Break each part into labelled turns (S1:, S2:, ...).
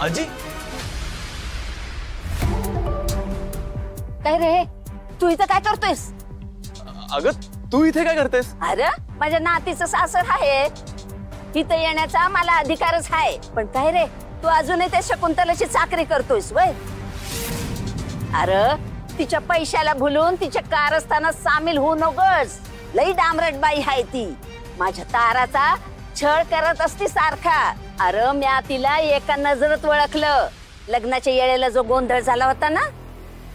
S1: आजी
S2: काय रे, तू इथं काय करतोयस?
S1: अगं तू इथे काय करतेस?
S2: अरे माझ्या नातीचं सासर आहे, इथं येण्याचा मला अधिकारच आहे. पण काय रे, तू अजूनही त्या शकुंतलाची चाकरी करतोयस वय? अरे तिच्या पैशाला भुलून तिच्या कारस्थानात सामील होऊ नकोस. लई डामरट बाई आहे ती. माझ्या ताराचा छळ करत असती सारखा. अरे म्या तिला एका नजरेत ओळखलं. लग्नाच्या वेळेला जो गोंधळ झाला होता ना,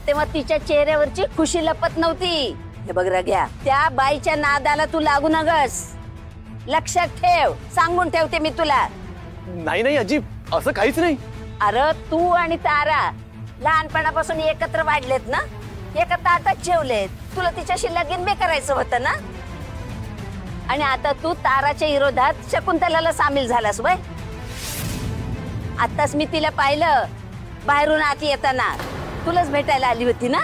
S2: तेव्हा तिच्या चेहऱ्यावरची खुशी लपत नव्हती. हे बघ रग्या, त्या बाईच्या नादाला तू लागू नगस. लक्षात ठेव, सांगून ठेवते मी तुला.
S1: नाही नाही आजी, असं काहीच नाही.
S2: अरे तू आणि तारा लहानपणापासून एकत्र वाढलेत ना, एका ताटात जेवलेत. तुला तिच्याशी लगीन बी करायचं होतं ना, आणि आता तू ताराच्या विरोधात शकुंतलाला सामील झालास वय? आताच मी तिला पाहिलं बाहेरून आत येताना. तुलाच भेटायला आली होती ना.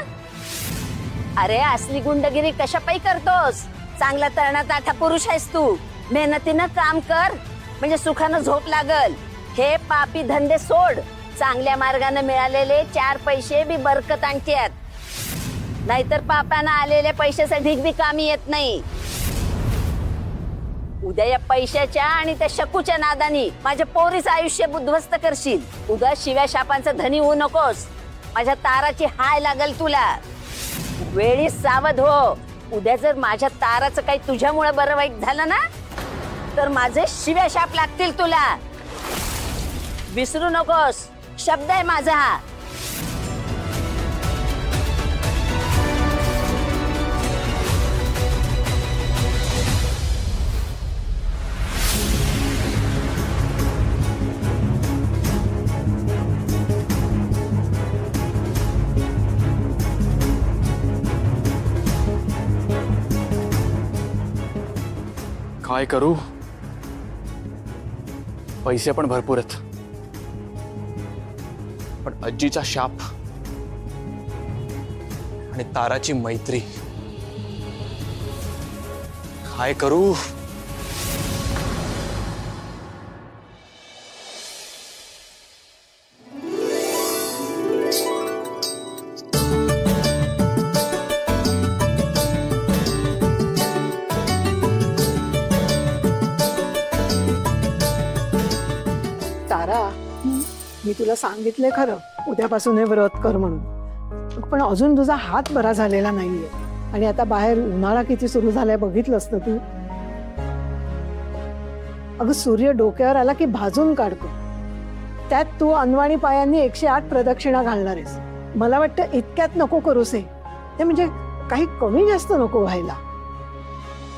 S2: अरे असली गुंडगिरी कशापायी करतोस? चांगला तरणा ताठा पुरुष आहेस तू. मेहनतीनं काम कर म्हणजे सुखानं झोप लागल. हे पापी धंदे सोड. चांगल्या मार्गाने मिळालेले 4 पैसे बी बरकत आणतात. नाहीतर पापानं आलेल्या पैशाचा ढीग बी कामी येत नाही. उद्या या पैशाच्या आणि त्या शकूच्या नादानी माझ्या पोरीचं आयुष्य उद्ध्वस्त करशील. उद्या शिव्या शापांचा धनी होऊ नकोस. माझ्या ताराची हाय लागल तुला. वेळी सावध हो. उद्या जर माझ्या ताराचं काही तुझ्यामुळे बरं वाईट झालं ना, तर माझे शिव्या शाप लागतील तुला. विसरू नकोस, शब्द आहे माझा हा.
S1: काय करू? पैसे पण भरपूर आहेत, पण आजीचा शाप आणि ताराची मैत्री. काय करू?
S3: मी तुला सांगितले खरं उद्यापासून हे व्रत कर म्हणून, पण अजून तुझा हात बरा झालेला नाहीये. आणि आता बाहेर उन्हाळा किती सुरू झालाय बघितलंस ना तू. अगं सूर्य डोक्यावर आला की भाजून काढतो. त्यात तू अनवाणी पायांनी 108 प्रदक्षिणा घालणार आहेस. मला वाटतं इतक्यात नको करूस हे. ते म्हणजे काही कमी जास्त नको व्हायला.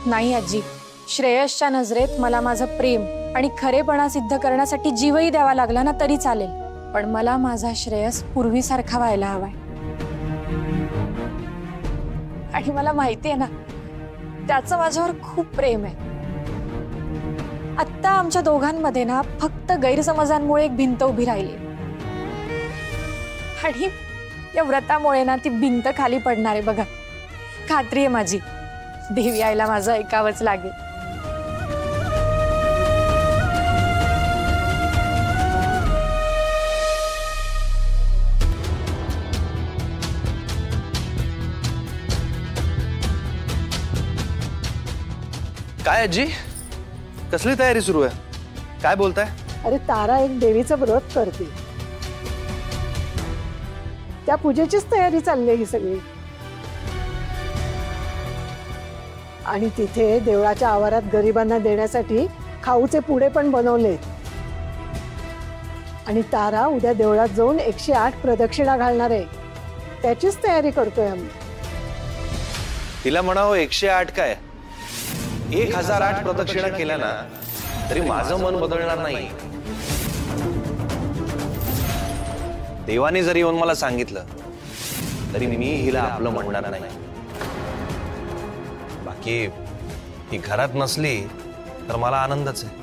S4: नाही आजी, श्रेयसच्या नजरेत मला माझं प्रेम आणि खरेपणा सिद्ध करण्यासाठी जीवही द्यावा लागला ना तरी चालेल, पण मला माझा श्रेयस पूर्वीसारखा व्हायला हवाय. आणि मला माहितीये ना, त्याचं माझ्यावर खूप प्रेम आहे. आत्ता आमच्या दोघांमध्ये ना फक्त गैरसमजांमुळे एक भिंत उभी राहिली, आणि या व्रतामुळे ना ती भिंत खाली पडणार आहे बघा. खात्री आहे माझी. देव यायला माझं ऐकावंच लागेल.
S5: काय आजी, कसली तयारी सुरू आहे? काय बोलताय?
S3: अरे तारा एक देवीचं व्रत करते, त्या पूजेचीच तयारी चालली आहे ही सगळी. आणि तिथे देवळाच्या आवारात गरिबांना देण्यासाठी खाऊचे पुडे पण बनवले. आणि तारा उद्या देवळात जाऊन 108 प्रदक्षिणा घालणार आहे. त्याचीच तयारी करतोय आम्ही.
S5: तिला म्हणावं 108 काय, 1008 प्रदक्षिणा केल्या ना तरी माझं मन बदलणार नाही. देवाने जरी येऊन मला सांगितलं तरी मी हिला आपलं म्हणणार नाही. बाकी ही घरात नसली तर मला आनंदच आहे.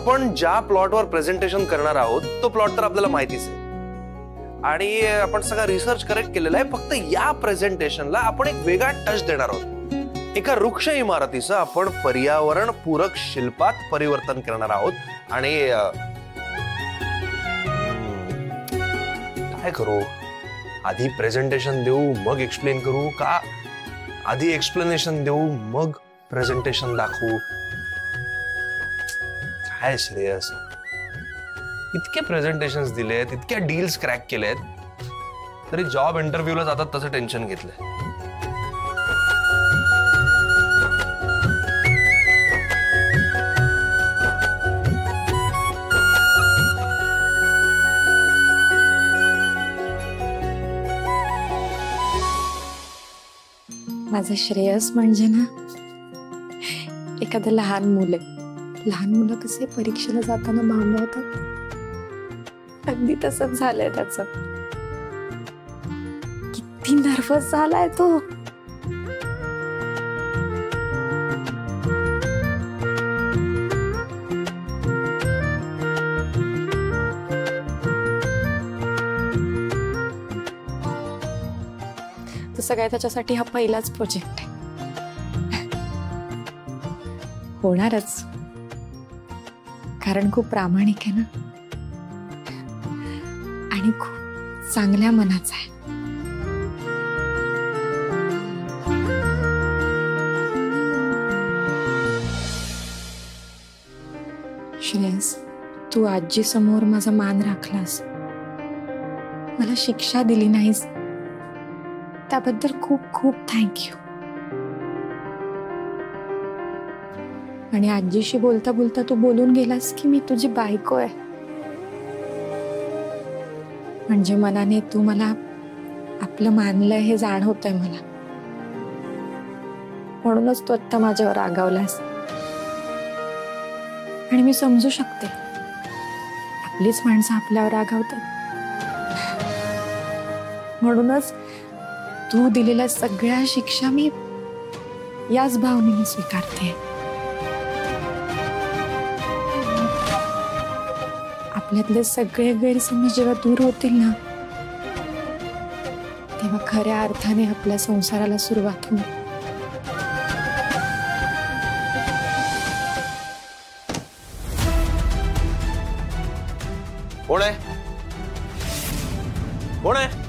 S5: आपण ज्या प्लॉटवर प्रेझेंटेशन करणार आहोत तो प्लॉट तर आपल्याला माहितीच आहे आणि आपण सगळा रिसर्च करेक्ट केलेला आहे. फक्त या प्रेझेंटेशनला आपण एक वेगळा टच देणार आहोत. एका वृक्ष इमारतीचं आपण पर्यावरण पूरक शिल्पात परिवर्तन करणार आहोत आणि काय करू? आधी प्रेझेंटेशन देऊ मग एक्सप्लेन करू का आधी एक्सप्लेनेशन देऊ मग प्रेझेंटेशन दाखवू? काय श्रेयस, इतके प्रेझेंटेशन्स दिलेत, इतक्या डील्स क्रॅक केलेत, तरी जॉब इंटरव्ह्यूला जातात तसं टेन्शन घेतलंय.
S4: माझं श्रेयस म्हणजे ना एखादं लहान मुलं आहे. लहान मुलं कसे परीक्षेला जाताना भांबवतात, अगदी तसंच झालंय त्याचं. किती नर्वस झालाय तो. तसं काय त्याच्यासाठी हा पहिलाच प्रोजेक्ट आहे. होणारच, कारण खूप प्रामाणिक आहे ना आणि खूप चांगल्या मनाचा आहे. श्रेयस, तू आजी समोर माझा मान राखलास, मला शिक्षा दिली नाहीस, त्याबद्दल खूप खूप थँक्यू. आणि आजीशी बोलता बोलता तू बोलून गेलास की मी तुझी बायको आहे, म्हणजे मनाने तू मला आपलं मानलंय हे जाणवतंय मला. म्हणूनच तू आत्ता माझ्यावर रागावलास आणि मी समजू शकते, आपलीच माणसं आपल्यावर रागावतात. म्हणूनच तू दिलेल्या सगळ्या शिक्षा मी याच भावनेने स्वीकारते. आपल्यातले सगळे गैरसमज जेव्हा दूर होतील ना, तेव्हा खऱ्या अर्थाने आपल्या संसाराला सुरुवात होईल.
S5: कोण आहे? कोण आहे?